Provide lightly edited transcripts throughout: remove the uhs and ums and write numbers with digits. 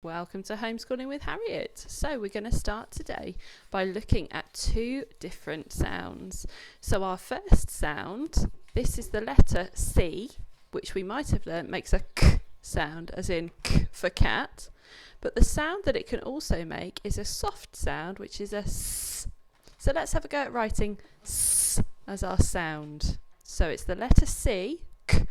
Welcome to Homeschooling with Harriet. So we're going to start today by looking at two different sounds. So our first sound, this is the letter C, which we might have learnt makes a k sound, as in k for cat. But the sound that it can also make is a soft sound, which is a s. So let's have a go at writing s as our sound. So it's the letter C, k,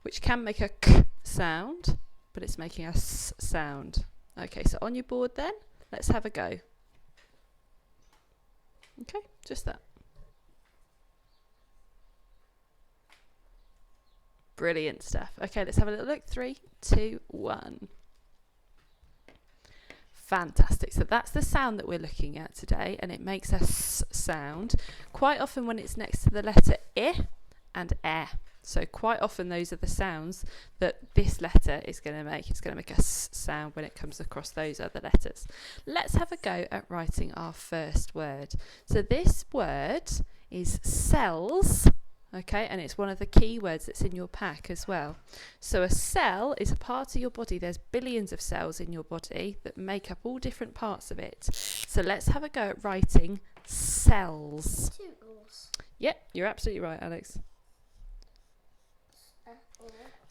which can make a k sound, but it's making a s sound. Okay, so on your board then, let's have a go. Okay, just that. Brilliant stuff. Okay, let's have a little look. 3, 2, 1. Fantastic. So that's the sound that we're looking at today, and it makes a s sound quite often when it's next to the letter I and e. So quite often those are the sounds that this letter is going to make. It's going to make a s sound when it comes across those other letters. Let's have a go at writing our first word. So this word is cells, okay, and it's one of the key words that's in your pack as well. So a cell is a part of your body. There's billions of cells in your body that make up all different parts of it. So let's have a go at writing cells. Yep, you're absolutely right, Alex.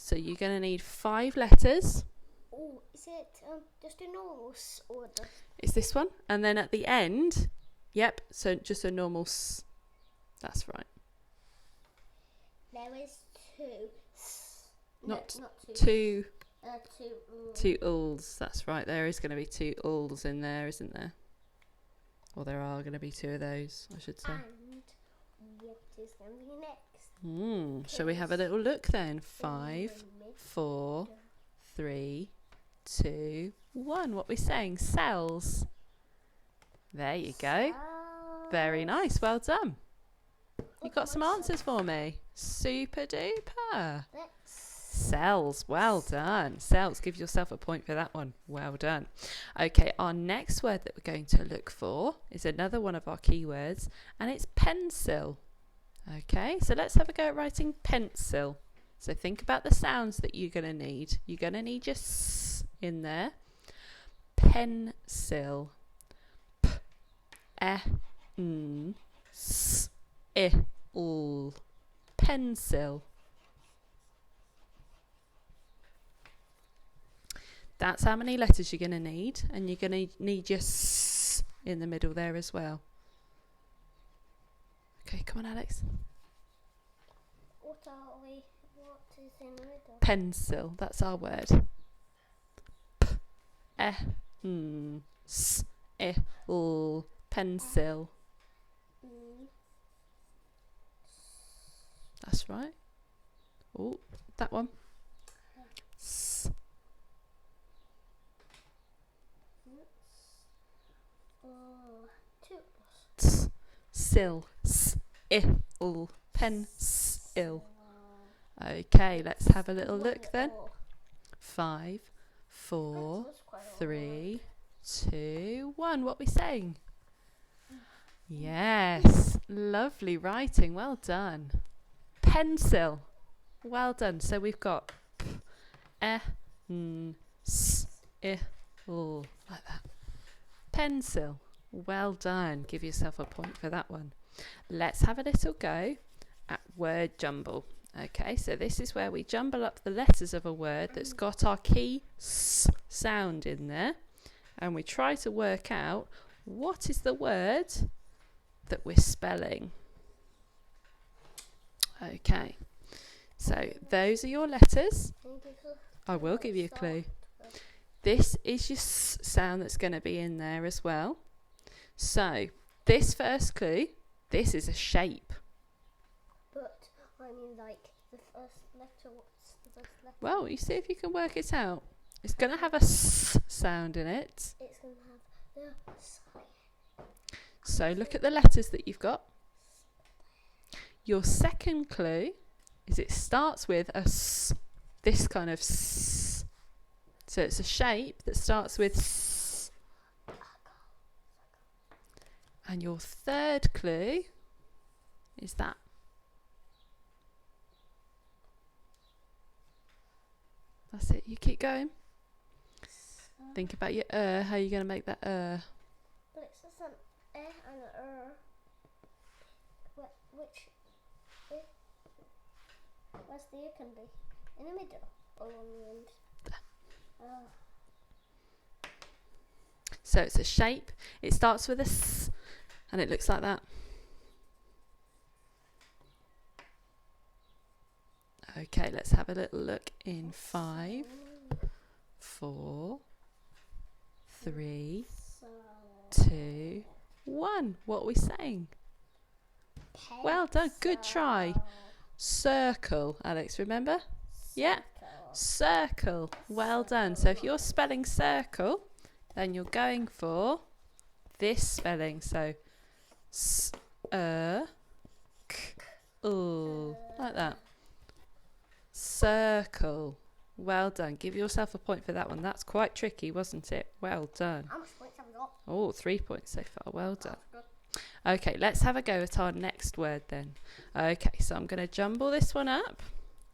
So you're going to need 5 letters. Oh, is it just a normal order? It's this one. And then at the end, yep, so just a normal s. That's right. There is 2. Not 2. 2 ulls. That's right. There is going to be 2 ulls in there, isn't there? Or there are going to be 2 of those, I should say. And what is going to be next? Shall we have a little look then? 5, 4, 3, 2, 1. What we're saying? Cells. There you go. Very nice. Well done. You got some answers for me. Super duper. Cells. Well done. Cells. Give yourself a point for that one. Well done. Okay, our next word that we're going to look for is another one of our keywords, and it's pencil. Okay, so let's have a go at writing pencil. So think about the sounds that you're going to need. You're going to need your s in there. Pencil. P, e, n, s, I, l. Pencil. That's how many letters you're going to need, and you're going to need your s in the middle there as well. Okay, come on, Alex. What is in the middle? Pencil, that's our word. P, e, n, s, I, l. Pencil. That's right. Oh, that one. S. T, sil. S, I, l. Pencil. Okay, let's have a little look then. 5, 4, 3, 2, 1. What are we saying? Yes, lovely writing. Well done. Pencil. Well done. So we've got p, e, n, s, I, l, like that. Pencil. Well done. Give yourself a point for that one. Let's have a little go at word jumble. Okay, so this is where we jumble up the letters of a word that's got our key s sound in there, and we try to work out what is the word that we're spelling. Okay, so those are your letters. I will give you a clue. This is your s sound that's going to be in there as well. So this first clue, this is a shape. But I mean, like the first letter. What's the first letter? Well, you see if you can work it out. It's going to have a s sound in it. It's going to have the sign. So look at the letters that you've got. Your second clue is it starts with a s, this kind of s. So it's a shape that starts with s. And your third clue is that. That's it. You keep going. Think about your how are you going to make that But it says an and an Which where's the can be? In the middle or on the end? So it's a shape. It starts with a S and it looks like that. Okay, let's have a little look in 5, 4, 3, 2, 1. What are we saying? Well done. Good try. Circle, Alex, remember? Yeah. Circle. Well done. So if you're spelling circle, then you're going for this spelling. So like that. Circle. Well done. Give yourself a point for that one. That's quite tricky, wasn't it? Well done. How much points have we got? Oh, 3 points so far. Well done. Okay, let's have a go at our next word then. Okay, so I'm going to jumble this one up.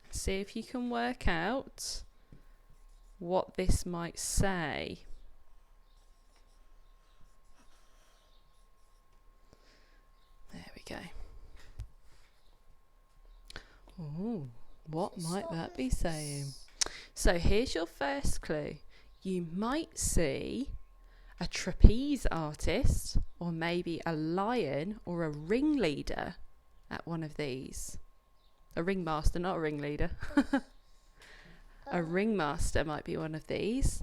See if you can work out what this might say. There we go. Oh, what might that be saying? So here's your first clue. You might see a trapeze artist or maybe a lion or a ringleader at one of these. A ringmaster, not a ringleader. A ringmaster might be one of these.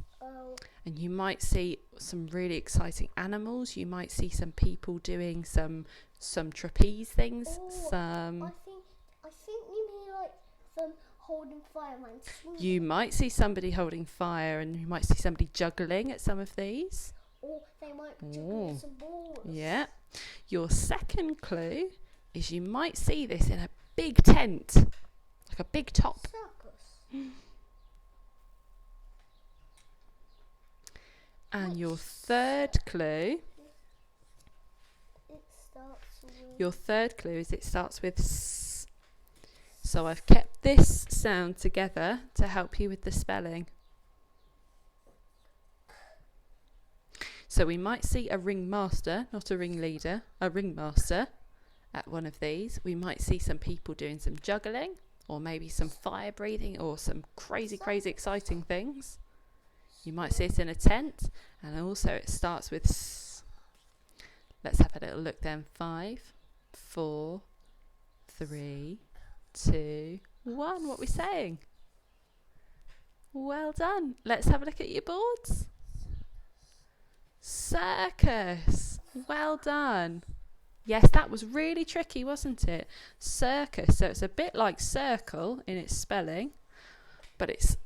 And you might see some really exciting animals. You might see some people doing some trapeze things. I think you mean like them holding fire and swinging. You might see somebody holding fire, and you might see somebody juggling at some of these. Or they might be juggling some balls. Yeah. Your second clue is you might see this in a big tent, like a big top. Circus. And your third clue. Your third clue is it starts with S. So I've kept this sound together to help you with the spelling. So we might see a ringmaster, not a ringleader, a ringmaster at one of these. We might see some people doing some juggling or maybe some fire breathing or some crazy exciting things. You might see it in a tent, and also it starts with S. Let's have a little look then. 5, 4, 3, 2, 1. What are we saying? Well done. Let's have a look at your boards. Circus. Well done. Yes, that was really tricky, wasn't it? Circus. So it's a bit like circle in its spelling, but it's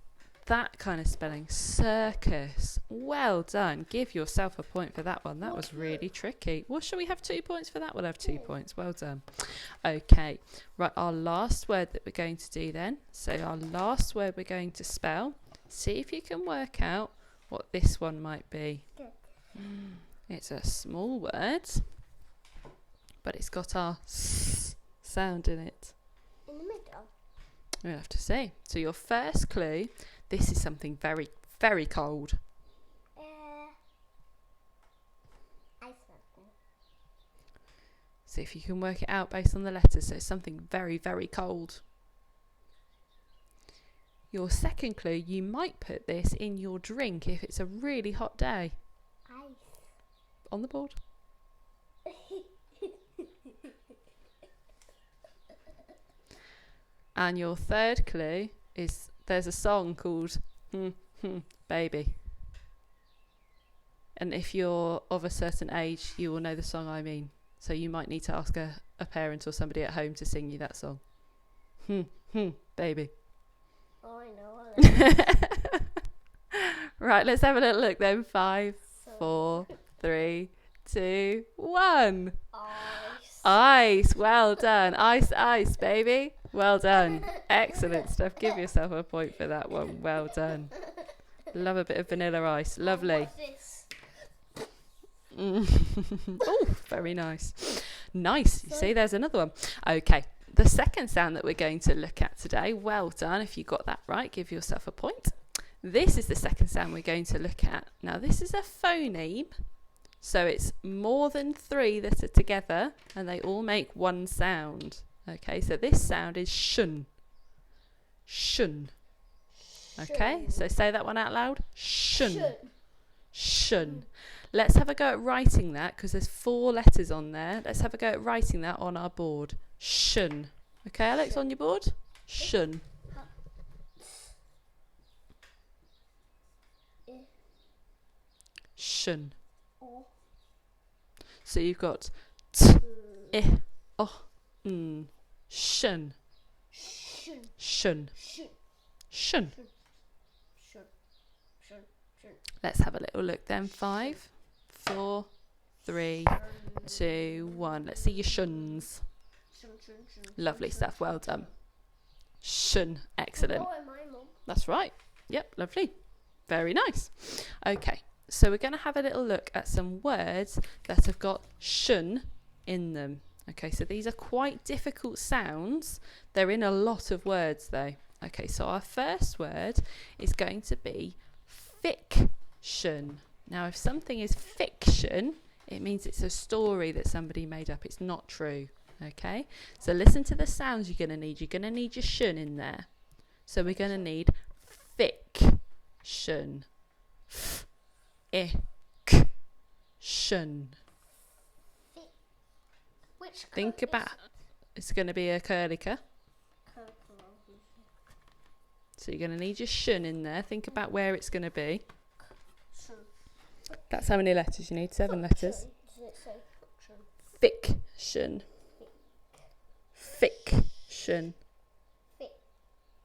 that kind of spelling. Circus. Well done. Give yourself a point for that one. That was really tricky. Well, shall we have 2 points for that? We'll have 2 points. Well done. Okay. Right, our last word that we're going to do then. So our last word we're going to spell. See if you can work out what this one might be. It's a small word, but it's got our S sound in it. In the middle? We'll have to see. So your first clue, this is something very, very cold. Ice. See if you can work it out based on the letters. So it's something very, very cold. Your second clue, you might put this in your drink if it's a really hot day. Ice. On the board. And your third clue is there's a song called Baby. And if you're of a certain age, you will know the song I mean. So you might need to ask a parent or somebody at home to sing you that song. Baby. Oh, I know. Right, let's have a little look then. 5, 4, 3, 2, 1. Ice. Ice. Well done. Ice, baby. Well done. Excellent stuff. Give yourself a point for that one. Well done. Love a bit of vanilla ice. Lovely. Oh, very nice. Nice. You see, there's another one. Okay. The second sound that we're going to look at today. Well done. If you got that right, give yourself a point. This is the second sound we're going to look at. Now this is a phoneme, so it's more than 3 that are together and they all make one sound. Okay, so this sound is shun. Shun. Okay, so say that one out loud. Shun. Shun. Let's have a go at writing that because there's 4 letters on there. Let's have a go at writing that on our board. Shun. Okay, Alex, on your board? Shun. Shun. So you've got t, I, oh, n. Shun. Shun. Shun. Let's have a little look then. 5, 4, 3, 2, 1. Let's see your shuns. Lovely stuff. Well done. Shun. Excellent. That's right. Yep. Lovely. Very nice. Okay. So we're going to have a little look at some words that have got shun in them. Okay. So these are quite difficult sounds. They're in a lot of words though. Okay. So our first word is going to be fiction. Now, if something is fiction, it means it's a story that somebody made up. It's not true. Okay, so listen to the sounds you're going to need. You're going to need your shun in there. So we're going to need fiction. Shun. Think about, it's going to be a curlica. So you're going to need your shun in there. Think about where it's going to be. That's how many letters you need. 7 letters. Fiction. Fiction.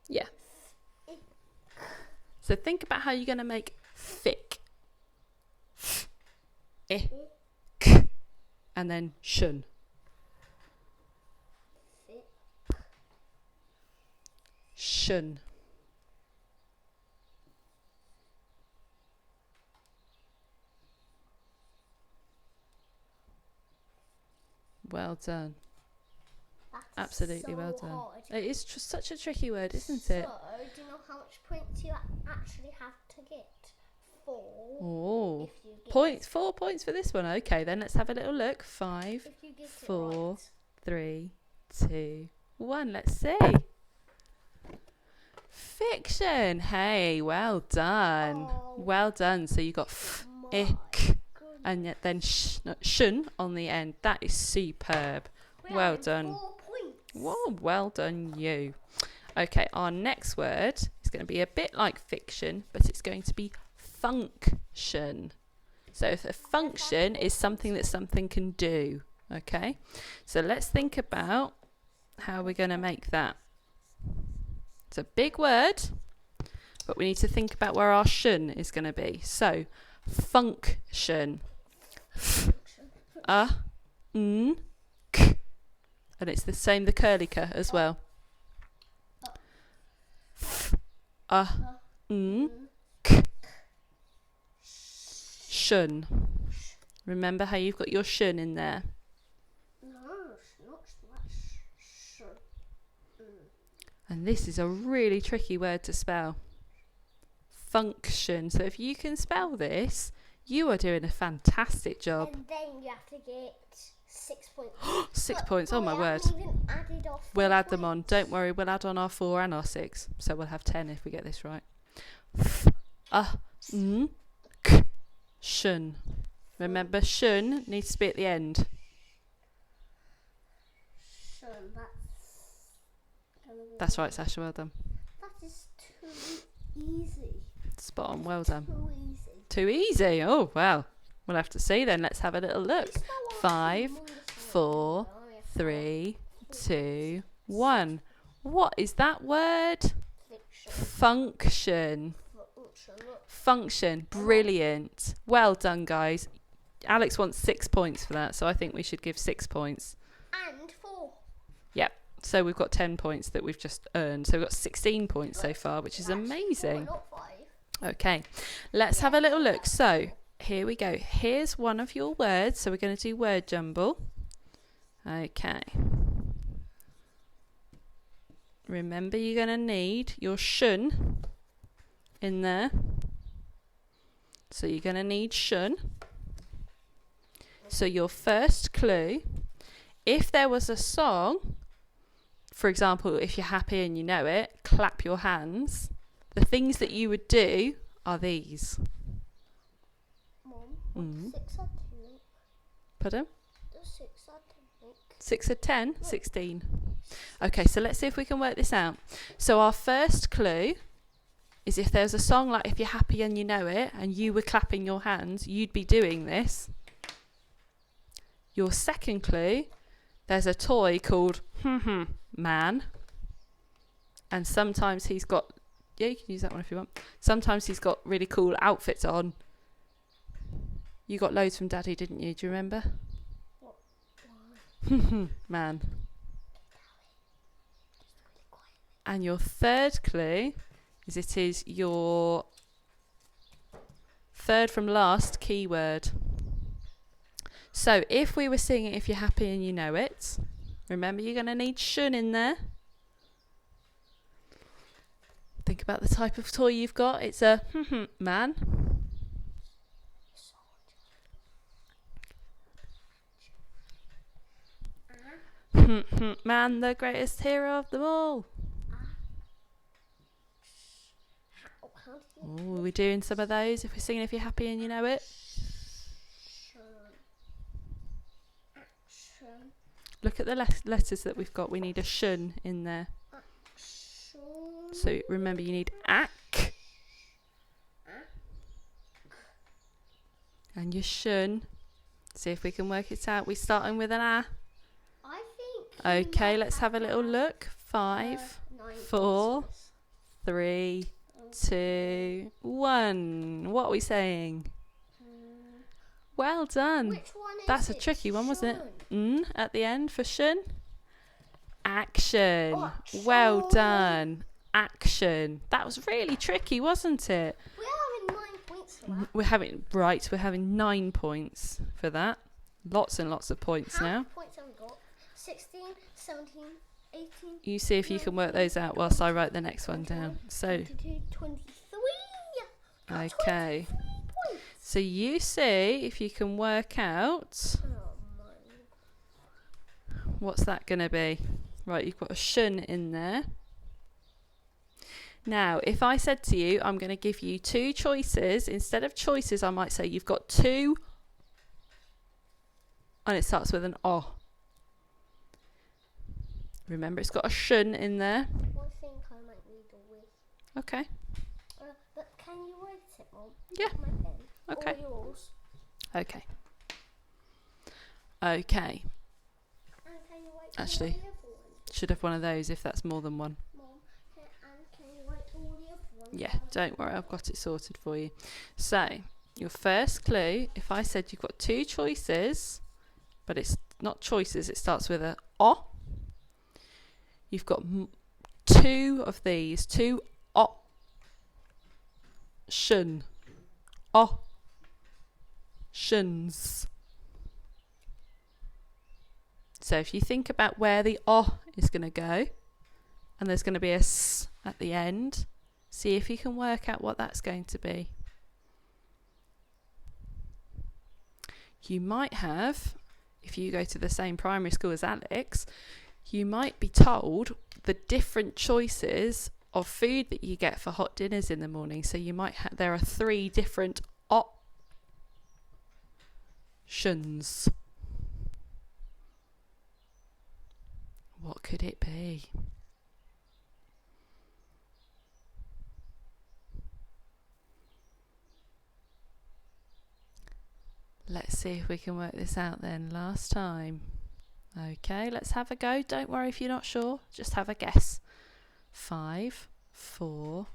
Yeah. So think about how you're going to make fic. And then shun. Shun. Well done. That's Absolutely so well done. hard. It is such a tricky word, isn't So, it? do you know how much points you actually have to get? 4. Oh, If you get points. 4 points for this one. Okay, then let's have a little look. 5, If you get 4, it right. 3, 2, 1. Let's see. Fiction. Hey, well done. Oh. Well done. So you got My and yet then shun on the end. That is superb. We're Well having done. 4 points. Whoa, well done you. Okay, our next word is going to be a bit like fiction, but it's going to be function. So if a function is something that something can do. Okay, so let's think about how we're going to make that. It's a big word, but we need to think about where our shun is going to be. So function. N, k. And it's the same, the curlica as well. N, k. Shun. Remember how you've got your shun in there. No, it's not. And this is a really tricky word to spell. Function. So if you can spell this, you are doing a fantastic job. And then you have to get 6 points. 6 points. Oh my word. We'll add them on. Don't worry. We'll add on our 4 and our 6. So we'll have 10 if we get this right. N, k. Shun. Remember, shun needs to be at the end. That's right, Sasha. Well done. That is too easy. Spot on. Well done. Too easy. Too easy. Oh, well. We'll have to see then. Let's have a little look. 5, 4, 3, 2, 1. What is that word? Function. Function. Brilliant. Well done, guys. Alex wants 6 points for that, so I think we should give 6 points. And 4. Yep. So we've got 10 points that we've just earned. So we've got 16 points so far, which is amazing. 4, not 5. Okay. Let's have a little look. So here we go. Here's one of your words. So we're going to do word jumble. Okay. Remember, you're going to need your shun in there. So you're going to need shun. So your first clue, if there was a song, for example, if you're happy and you know it, clap your hands. The things that you would do are these. Mom, 6 out of 10. Pardon? 6 out of 10. 6 of 10? 16. Okay, so let's see if we can work this out. So our first clue is if there's a song like If You're Happy and You Know It and you were clapping your hands, you'd be doing this. Your second clue, there's a toy called Man. And sometimes he's got, yeah, you can use that one if you want. Sometimes he's got really cool outfits on. You got loads from Daddy, didn't you? Do you remember? What? Man. And your third clue is it is your third from last keyword. So if we were singing If You're Happy and You Know It, remember you're going to need shun in there. Think about the type of toy you've got. It's a man. Man, the greatest hero of them all. Oh, we're doing some of those if we're singing If You're Happy and You Know It. Look at the letters that we've got. We need a shun in there. So remember you need ak. And your shun. See if we can work it out. We're starting with an a. I think. Okay, let's have a little look. 5, 4, 3, 2, 1. What are we saying? Well done. Which one is That's a it? tricky one, wasn't Shun. it? At the end for shun. Action. Action. Well done. Action. That was really tricky, wasn't it? We're having 9 points for that. We're having 9 points for that. Lots and lots of points How now. many points have we got? 16, 17, 18. You see if you can work those out whilst I write the next one down. So, 22, 23. okay. 23 points. So you see if you can work out Oh my. what's that going to be. Right, you've got a shun in there. Now, if I said to you, I'm going to give you 2 choices. Instead of choices, I might say you've got 2. And it starts with an O. Remember, it's got a shun in there. I think I might need a wig. Okay. But can you write it, Mom? Yeah. My pen. Okay. Or yours. Okay. Okay. And can you write Actually, all the other ones? should have one of those if that's more than one. Mom, can you write all the other ones? Yeah, don't worry, I've got it sorted for you. So, your first clue, if I said you've got 2 choices, but it's not choices, it starts with a O. You've got 2 of these, 2 option. Options. So if you think about where the O is going to go, and there's going to be a S at the end, see if you can work out what that's going to be. You might have, if you go to the same primary school as Alex, you might be told the different choices of food that you get for hot dinners in the morning. So you might there are 3 different options. What could it be? Let's see if we can work this out then. Last time. Okay, let's have a go. Don't worry if you're not sure. Just have a guess. 5, 4,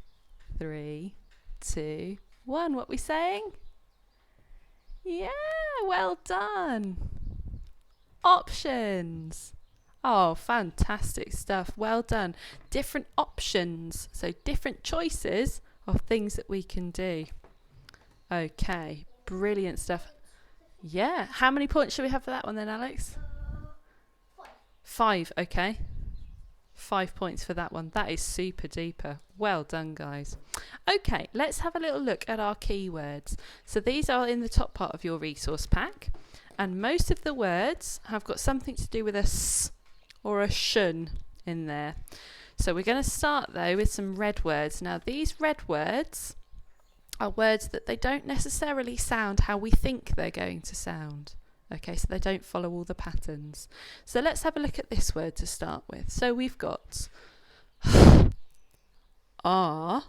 3, 2, 1. What are we saying? Yeah, well done. Options. Oh, fantastic stuff. Well done. Different options. So different choices of things that we can do. Okay, brilliant stuff. Yeah. How many points should we have for that one then, Alex? 5. 5, okay. 5 points for that one. That is super duper. Well done, guys. Okay, let's have a little look at our keywords. So these are in the top part of your resource pack, and most of the words have got something to do with a s or a shun in there. So we're going to start though with some red words. Now these red words are words that they don't necessarily sound how we think they're going to sound. Okay, so they don't follow all the patterns. So let's have a look at this word to start with. So we've got art,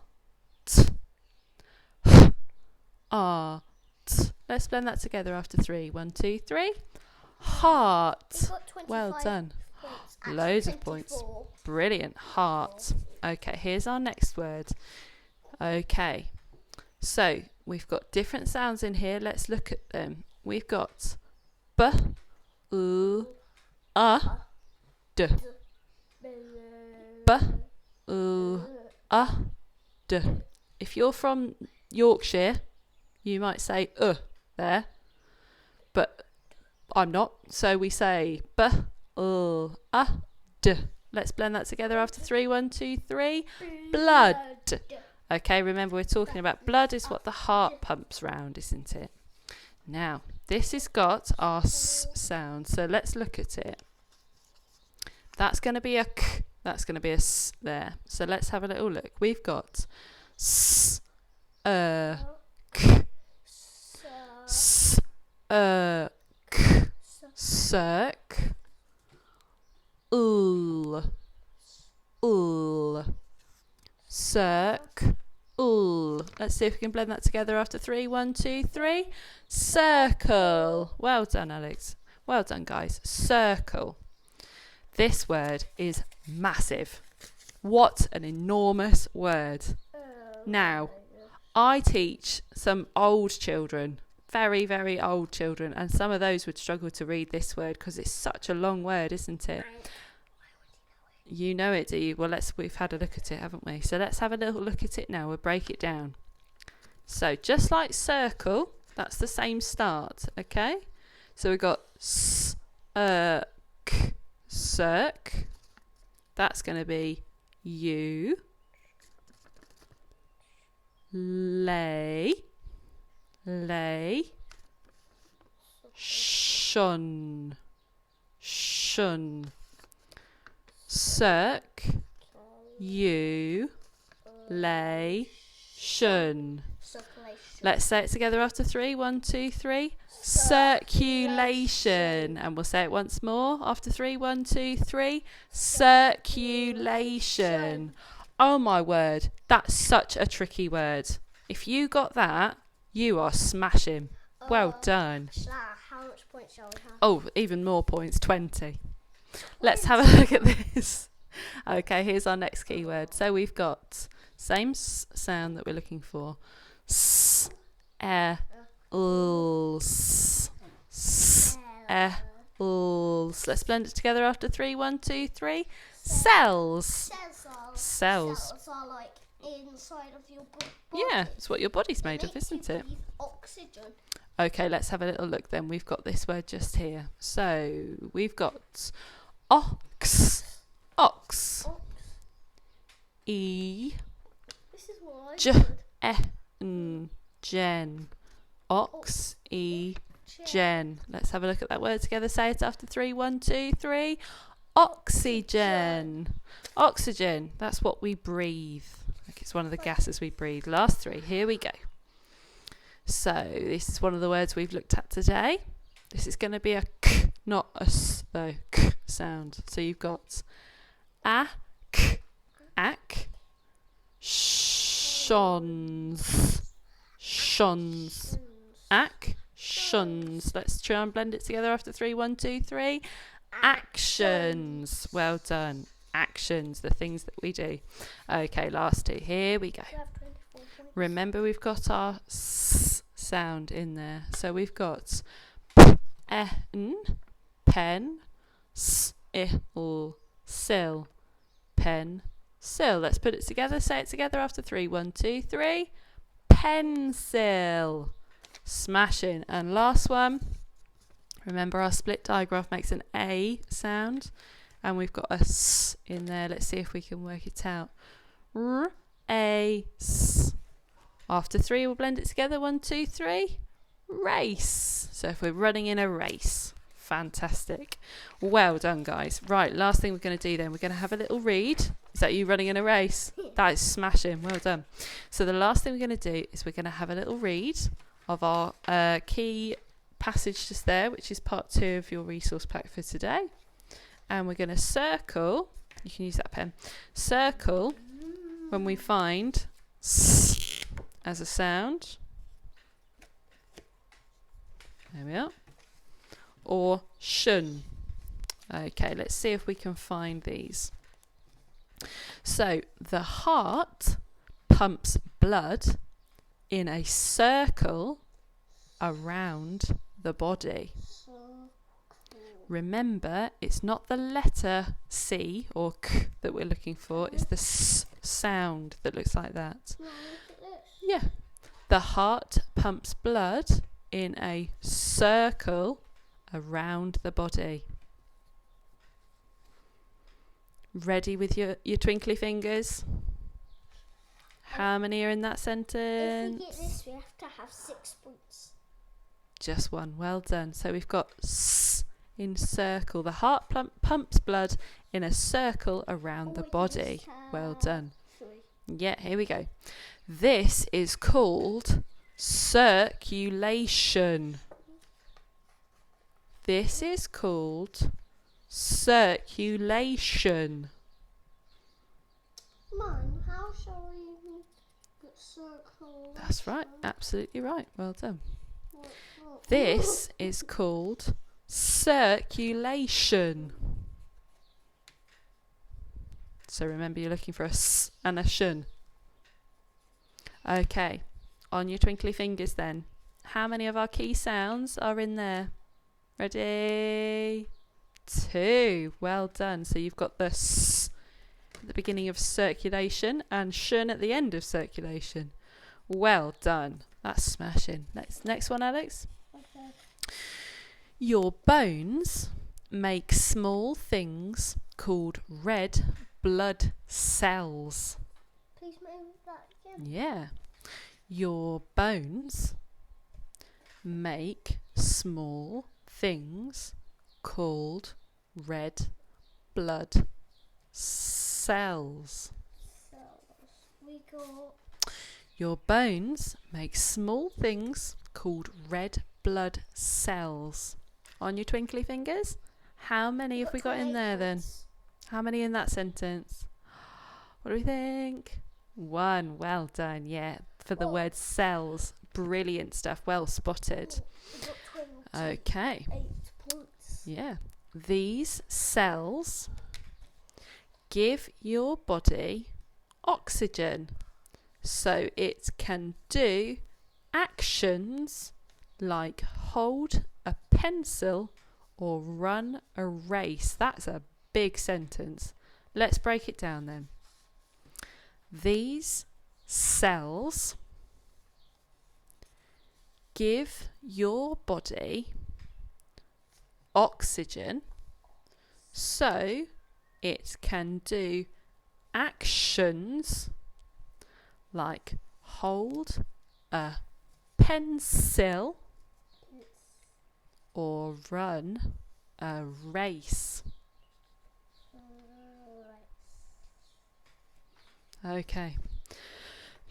art. Let's blend that together after 3. 1, 2, 3. Heart. Well done. Loads of points. Brilliant. Heart. Okay, here's our next word. Okay, so we've got different sounds in here. Let's look at them. We've got b, u, a, d. B, u, a, d. If you're from Yorkshire, you might say there, but I'm not, so we say b, u, a, d. Let's blend that together after 3. 1, 2, 3. Blood. Okay, remember we're talking about blood is what the heart pumps round, isn't it? Now, this has got our s sound, so let's look at it. That's going to be a k, that's going to be a s there. So let's have a little look. We've got s, k, s, k, circ, ul, circ, ul. Let's see if we can blend that together after 3. 1, 2, 3. Circle. Well done, Alex. Well done, guys. Circle. This word is massive. What an enormous word. Now, I teach some old children, very, very old children, and some of those would struggle to read this word because it's such a long word, isn't it? You know it, do you? Well, we've had a look at it, haven't we? So let's have a little look at it now. We'll break it down. So just like circle, that's the same start, okay? So we've got s, k, circ. That's going to be you. Lay, shun, circ, you, lay, shun. Let's say it together after 3. 1, 2, 3. Circulation. And we'll say it once more after 3. 1, 2, 3. Circulation. Oh my word, that's such a tricky word. If you got that, you are smashing. Well done. How much points shall we have? Oh, even more points, 20. Let's have a look at this. Okay, here's our next keyword. So we've got same sound that we're looking for. S, e, l, s, e, l. Let's blend it together after 3. 1, 2, 3. Cells. Cells are like inside of your body. Yeah, it's what your body's made of, isn't it? Oxygen. Okay, let's have a little look then. We've got this word just here. So we've got ox, e, This is what j, e, n, gen, ox, e, gen. Let's have a look at that word together. Say it after 3. 1, 2, 3. Oxygen. Oxygen, that's what we breathe. Like it's one of the gases we breathe. Last 3, here we go. So this is one of the words we've looked at today. This is going to be a k, not a s though, k sound. So you've got a, k, ak, shons, ak, shuns. Let's try and blend it together after 3. 1, 2, 3. Actions. Well done. Actions, the things that we do. Okay, last 2. Here we go. Remember, we've got our s sound in there. So we've got n, pen, s, l, sil, pen, sil. Let's put it together. Say it together after 3. 1, 2, 3. Pencil. Smashing. And last one. Remember, our split digraph makes an A sound. And we've got a s in there. Let's see if we can work it out. R-A-S. After 3, we'll blend it together. 1, 2, 3. Race. So if we're running in a race. Fantastic. Well done, guys. Right, last thing we're going to do then. We're going to have a little read. Is that you running in a race? That is smashing. Well done. So the last thing we're going to do is we're going to have a little read of our key passage just there, which is part 2 of your resource pack for today. And we're going to circle. You can use that pen. Circle when we find s as a sound. There we are. Or shun. Okay, let's see if we can find these. So the heart pumps blood in a circle around the body. Remember, it's not the letter C or K that we're looking for, it's the S sound that looks like that. Yeah. The heart pumps blood in a circle around the body. Ready with your twinkly fingers? How many are in that sentence? If we get this, we have to have 6 points. Just one. Well done. So we've got S in circle. The heart pumps blood in a circle around the body. Well done. 3. Yeah, here we go. This is called circulation. This is called circulation. Mum, how shall we get circle? That's right, absolutely right. Well done. This is called circulation. So remember, you're looking for a S and a shun. Okay, on your twinkly fingers then. How many of our key sounds are in there? Ready? 2. Well done. So you've got the S at the beginning of circulation and shun at the end of circulation. Well done. That's smashing. Next one, Alex. Okay. Your bones make small things called red blood cells. Please move that again. Yeah. Your bones make small things called red blood cells. We got Your bones make small things called red blood cells. On your twinkly fingers, how many have we got in there then? How many in that sentence? What do we think? 1. Well done. Yeah, for the word cells. Brilliant stuff. Well spotted. We got 12. Okay. 8 points. Yeah. These cells give your body oxygen so it can do actions like hold a pencil or run a race. That's a big sentence. Let's break it down then. These cells give your body oxygen so it can do actions like hold a pencil or run a race. Okay.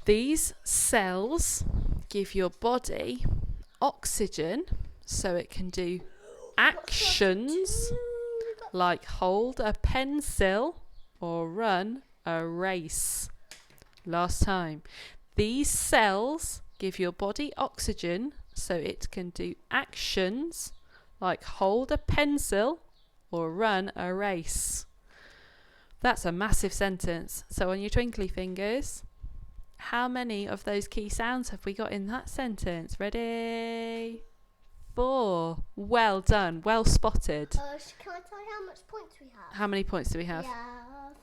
These cells give your body oxygen so it can do actions like hold a pencil or run a race. Last time. These cells give your body oxygen so it can do actions like hold a pencil or run a race. That's a massive sentence. So on your twinkly fingers, how many of those key sounds have we got in that sentence? Ready? 4. Well done. Well spotted. Can I tell you how much points we have? How many points do we have? We have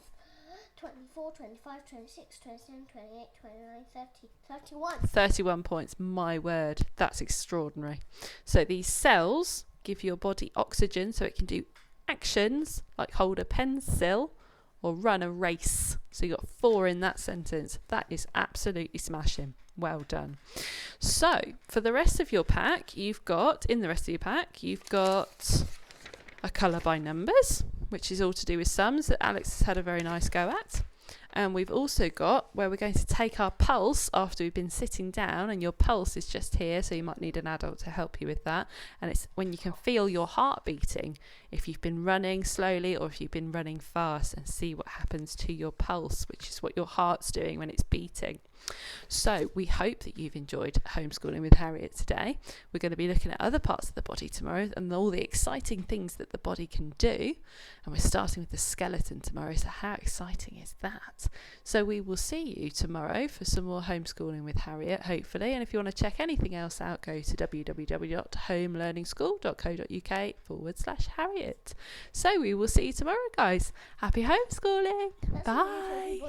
24, 25, 26, 27, 28, 29, 30, 31. 31 points. My word. That's extraordinary. So these cells give your body oxygen so it can do actions like hold a pencil or run a race. So you got 4 in that sentence. That is absolutely smashing. Well done. So for the rest of your pack, you've got a colour by numbers, which is all to do with sums that Alex has had a very nice go at. And we've also got where we're going to take our pulse after we've been sitting down, and your pulse is just here, so you might need an adult to help you with that. And it's when you can feel your heart beating, if you've been running slowly or if you've been running fast, and see what happens to your pulse, which is what your heart's doing when it's beating. So we hope that you've enjoyed homeschooling with Harriet today. We're going to be looking at other parts of the body tomorrow and all the exciting things that the body can do. And we're starting with the skeleton tomorrow. So how exciting is that? So we will see you tomorrow for some more homeschooling with Harriet, hopefully. And if you want to check anything else out, go to www.homelearningschool.co.uk/Harriet. So we will see you tomorrow, guys. Happy homeschooling. Bye.